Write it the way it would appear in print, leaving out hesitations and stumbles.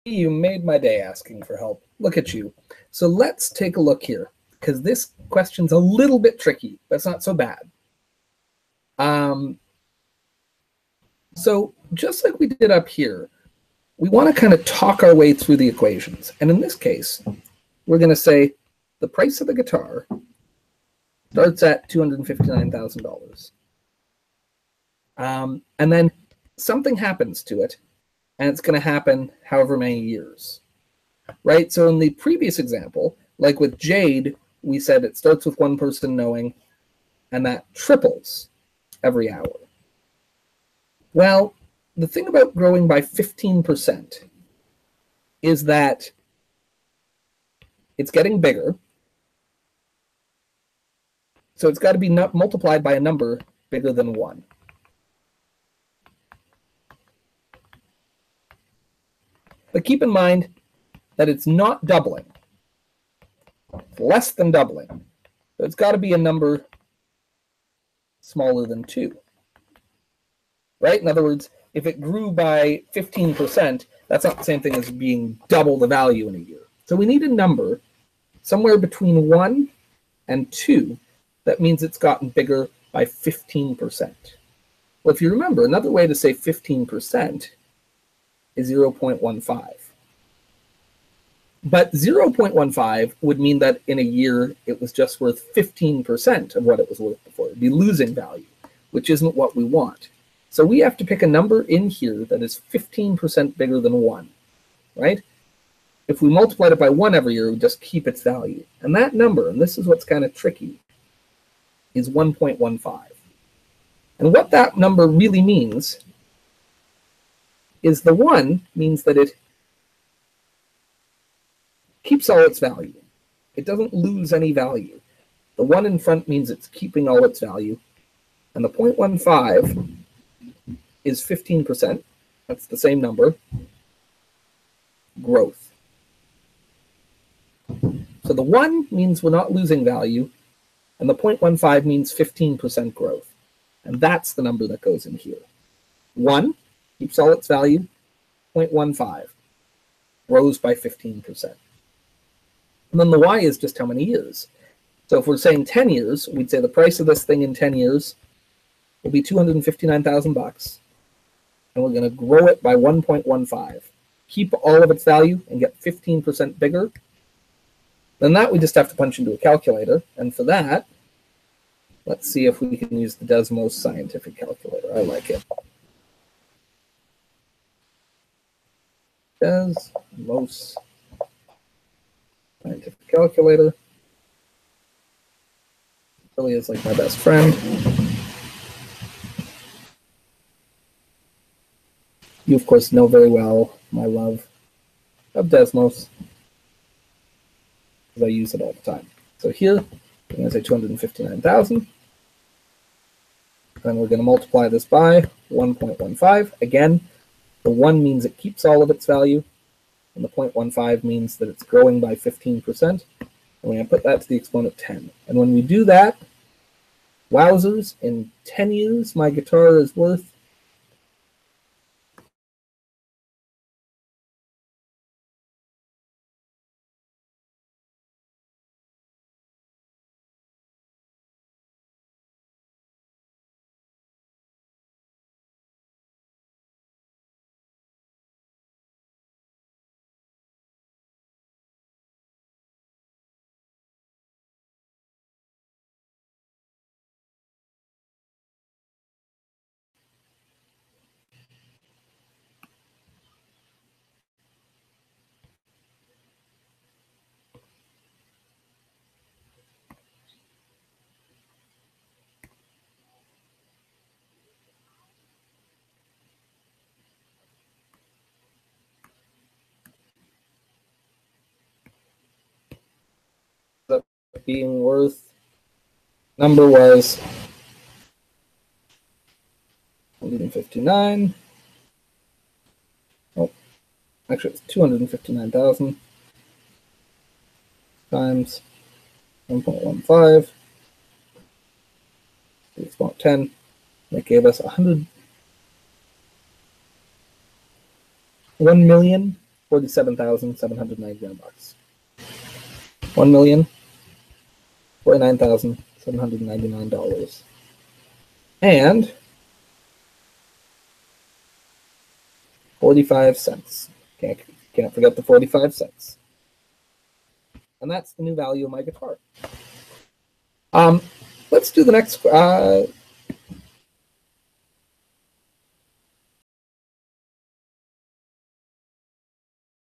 you made my day asking for help. Look at you. So let's take a look here, because this question's a little bit tricky, but it's not so bad. So just like we did up here, we want to kind of talk our way through the equations. And in this case, we're going to say the price of the guitar starts at $259,000. And then something happens to it, and it's going to happen however many years, right? So in the previous example, like with Jade, we said it starts with one person knowing, and that triples every hour. Well, the thing about growing by 15% is that it's getting bigger. So it's got to be multiplied by a number bigger than 1. But keep in mind that it's not doubling. It's less than doubling. So it's got to be a number smaller than 2. Right? In other words, if it grew by 15%, that's not the same thing as being double the value in a year. So we need a number somewhere between 1 and 2. That means it's gotten bigger by 15%. Well, if you remember, another way to say 15% is 0.15. But 0.15 would mean that in a year it was just worth 15% of what it was worth before. It'd be losing value, which isn't what we want. So we have to pick a number in here that is 15% bigger than 1, right? If we multiplied it by 1 every year, we just keep its value. And that number, and this is what's kind of tricky, is 1.15. And what that number really means is the 1 means that it keeps all its value. It doesn't lose any value. The 1 in front means it's keeping all its value. And the 0.15 is 15%. That's the same number. Growth. So the 1 means we're not losing value, and the 0.15 means 15% growth. And that's the number that goes in here. 1 keeps all its value. 0.15 grows by 15%. And then the y is just how many years. So if we're saying 10 years, we'd say the price of this thing in 10 years will be $259,000. And we're going to grow it by 1.15. Keep all of its value and get 15% bigger. Then that we just have to punch into a calculator. And for that, let's see if we can use the Desmos scientific calculator. I like it. Desmos scientific calculator. Really is like my best friend. You, of course, know very well my love of Desmos, because I use it all the time. So here, I'm going to say 259,000. Then we're going to multiply this by 1.15. Again, the 1 means it keeps all of its value, and the 0.15 means that it's growing by 15%. And we're going to put that to the exponent 10. And when we do that, wowzers, in 10 years, my guitar is worth being worth, number was 159. Oh, actually it's 259,000 times 1.15. It's about 10. That gave us 101,000,000 $47,799. $1,049,799. And 45 cents. Can't forget the 45 cents. And that's the new value of my guitar. Let's do the next